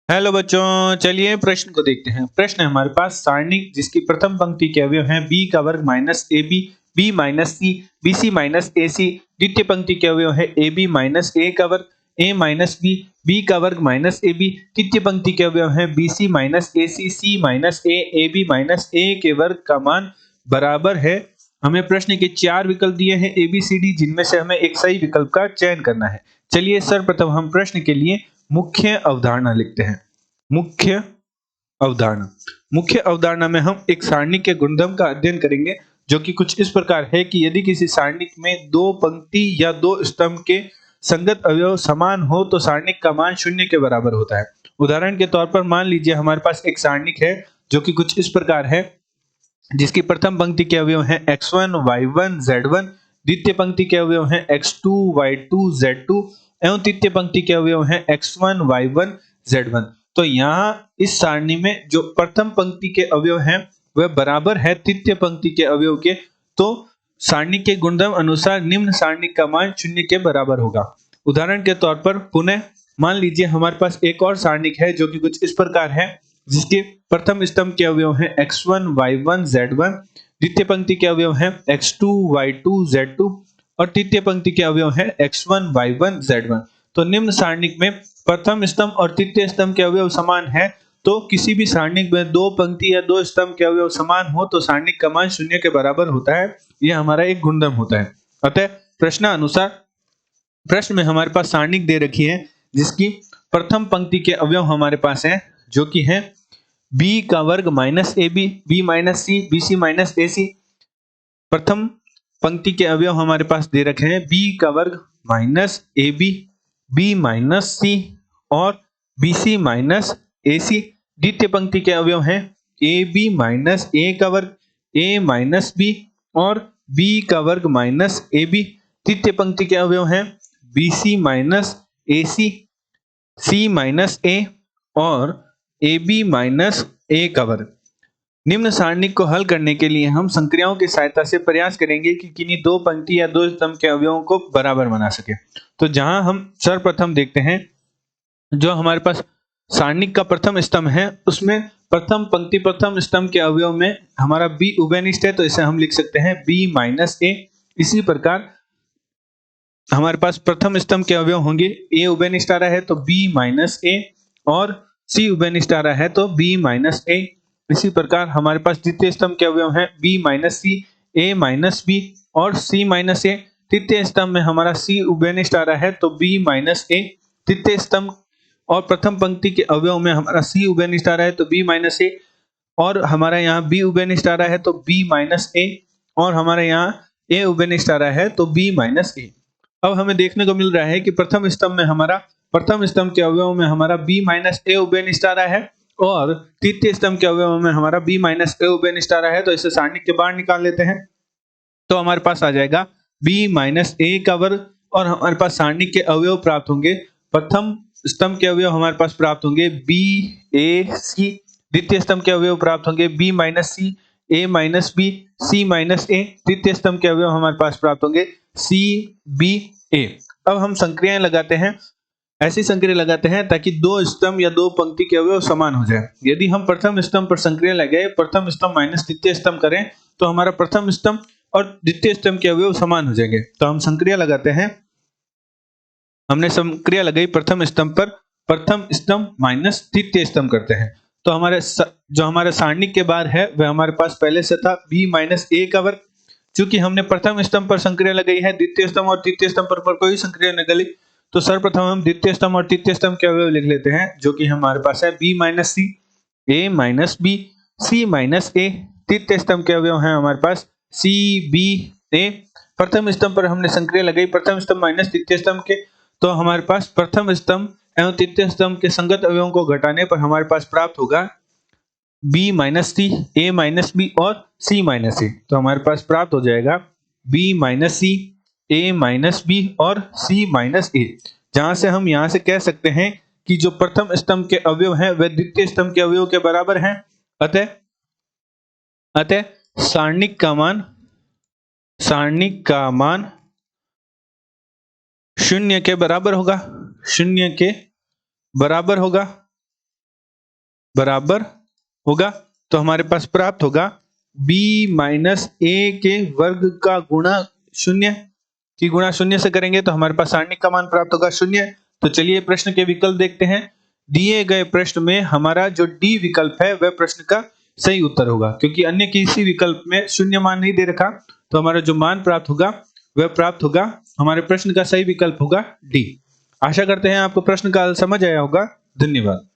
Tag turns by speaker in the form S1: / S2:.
S1: Hello बच्चों, चलिए प्रश्न को देखते हैं। प्रश्न है हमारे पास सारणिक जिसकी प्रथम पंक्ति के अवयव हैं b का वर्ग minus A B, B minus C, B C minus A C. द्वितीय पंक्ति के अवयव है ए बी माइनस ए का वर्ग, ए माइनस बी, बी का वर्ग माइनस ए बी। तृतीय पंक्ति के अवयव है B C minus A C, C minus A B minus A के वर्ग का मान बराबर है। हमें प्रश्न के 4 विकल्प दिए हैं ए बी सी डी, जिनमें से हमें एक सही विकल्प का चयन करना है। चलिए सर्वप्रथम हम प्रश्न के लिए मुख्य अवधारणा लिखते हैं। मुख्य अवधारणा मुख्य अवधारणा में हम एक सारणी के गुणधर्म का अध्ययन करेंगे, जो कि कुछ इस प्रकार है कि यदि किसी सारणी में दो पंक्ति या दो स्तंभ के संगत अवयव समान हो तो सारणिक का मान शून्य के बराबर होता है। उदाहरण के तौर पर मान लीजिए हमारे पास एक सारणिक है जो कि कुछ इस प्रकार है, जिसकी प्रथम पंक्ति के अवयव हैं x1 y1 z1, द्वितीय पंक्ति के अवयव हैं x2 y2 z2 एवं तृतीय पंक्ति के अवयव हैं x1 y1 z1। तो यहाँ इस सारणी में जो प्रथम पंक्ति के अवयव हैं वह बराबर है तृतीय पंक्ति के अवयव के, तो सारणी के गुणधर्म अनुसार निम्न सारणी का मान शून्य के बराबर होगा। उदाहरण के तौर पर पुनः मान लीजिए हमारे पास एक और सारणिक है जो कि कुछ इस प्रकार है, जिसके प्रथम स्तंभ के अवयव हैं x1 y1 z1, द्वितीय पंक्ति के अवयव हैं x2 y2 z2 और तृतीय पंक्ति के अवयव हैं x1 y1 z1। तो निम्न सारणिक में प्रथम स्तंभ और तृतीय स्तंभ के अवयव समान है, तो किसी भी सारणिक में दो पंक्ति या दो स्तंभ के अवयव समान हो तो सारणिक का मान शून्य के बराबर होता है। यह हमारा एक गुणधर्म होता है। अतः प्रश्नानुसार प्रश्न में हमारे पास सारणिक दे रखी है जिसकी प्रथम पंक्ति के अवयव हमारे पास है, जो कि है b का वर्ग minus A B, B minus C, B C minus A C. प्रथम पंक्ति के अवयव हमारे पास दे रखे हैं b का वर्ग minus A B, B minus C और B C minus A C. द्वितीय पंक्ति के अवयव हैं ए बी माइनस ए का वर्ग, ए माइनस बी और बी का वर्ग माइनस ए बी। तृतीय पंक्ति के अवयव हैं B C minus A C minus ए और ए बी माइनस ए का वर्ग। निम्न सारणिक को हल करने के लिए हम संक्रियाओं की सहायता से प्रयास करेंगे कि किन्हीं दो पंक्ति या दो स्तंभ के अवयवों को बराबर बना सके। तो जहां हम सर्वप्रथम देखते हैं, जो हमारे पास सारणिक का प्रथम स्तंभ है उसमें प्रथम पंक्ति प्रथम स्तंभ के अवयव में हमारा b उभयनिष्ठ है, तो इसे हम लिख सकते हैं b माइनस ए। इसी प्रकार हमारे पास प्रथम स्तंभ के अवयव होंगे a उभयनिष्ठ आ रहा है तो b माइनस ए और c उभयनिष्ठ आ रहा है तो b माइनस ए। इसी प्रकार हमारे पास द्वितीय स्तंभ के अवयव हैं b minus C, a minus B और c माइनस ए। तृतीय स्तंभ में हमारा c उभयनिष्ठ आ रहा है तो b माइनस ए। तृतीय स्तंभ और प्रथम पंक्ति के अवयव में हमारा c उभयनिष्ठ आ रहा है तो b माइनस ए और हमारा यहाँ b उभयनिष्ठ आ रहा है तो b माइनस ए और हमारा यहाँ a उभयनिष्ठ आ रहा है तो b माइनस ए। अब हमें देखने को मिल रहा है कि प्रथम स्तंभ में हमारा प्रथम स्तंभ के अवयव में हमारा b माइनस ए उभयनिष्ठ आ रहा है और तृतीय स्तंभ के अवयव में हमारा b माइनस ए उभयनिष्ठ आ रहा है, तो इसे सारणिक के बाहर निकाल लेते हैं। तो हमारे पास आ जाएगा b माइनस ए का वर्ग और हमारे पास सारणिक के अवयव प्राप्त होंगे। प्रथम स्तंभ के अवयव हमारे पास प्राप्त होंगे b a c, द्वितीय स्तंभ के अवयव प्राप्त होंगे b minus C, a minus B, c minus A. तृतीय स्तंभ के अवयव हमारे पास प्राप्त होंगे c b a। अब हम संक्रियाएं लगाते हैं, ऐसी संक्रिया लगाते हैं ताकि दो स्तंभ या दो पंक्ति के अवयव समान हो जाए। यदि हम प्रथम स्तंभ पर संक्रिया लगाए, प्रथम स्तंभ माइनस तृतीय स्तंभ करें तो हमारा प्रथम स्तंभ और द्वितीय स्तंभ के अवयव समान हो जाएंगे। तो हम संक्रिया लगाते हैं, हमने संक्रिया लगाई प्रथम स्तंभ पर, प्रथम स्तंभ माइनस तृतीय स्तंभ करते हैं। तो हमारे जो हमारे सारणिक के बाद है वह हमारे पास पहले से था b माइनस ए का वर्ग। चूंकि हमने प्रथम स्तंभ पर संक्रिया लगाई है, द्वितीय स्तंभ और तृतीय स्तंभ पर कोई संक्रिया नहीं लगाई, तो सर्वप्रथम हम द्वितीय स्तंभ और तृतीय स्तंभ के अवयव लिख लेते हैं, जो कि हमारे पास है b minus C, a minus B, c minus A. तृतीय स्तंभ के अवयव हैं हमारे पास c b a। प्रथम स्तंभ पर हमने संक्रिया लगाई प्रथम स्तंभ माइनस तृतीय स्तंभ के, तो हमारे पास प्रथम स्तंभ एवं तृतीय स्तंभ के संगत अवयवों को घटाने पर हमारे पास प्राप्त होगा b minus C, a minus B और c माइनस ए। तो हमारे पास प्राप्त हो जाएगा b minus C, a minus B और c माइनस ए, जहां से हम यहां से कह सकते हैं कि जो प्रथम स्तंभ के अवयव हैं वह द्वितीय स्तंभ के अवयव के बराबर हैं। अतः सारणिक का मान शून्य के बराबर होगा, शून्य के बराबर होगा। बराबर होगा, तो हमारे पास प्राप्त होगा b माइनस ए के वर्ग का गुणा 0 की गुणा 0 से करेंगे तो हमारे पास सारणिक का मान प्राप्त होगा 0। तो चलिए प्रश्न के विकल्प देखते हैं। दिए गए प्रश्न में हमारा जो डी विकल्प है वह प्रश्न का सही उत्तर होगा, क्योंकि अन्य किसी विकल्प में 0 मान नहीं दे रखा, तो हमारा जो मान प्राप्त होगा वह प्राप्त होगा, हमारे प्रश्न का सही विकल्प होगा डी। आशा करते हैं आपको प्रश्न का हल समझ आया होगा। धन्यवाद।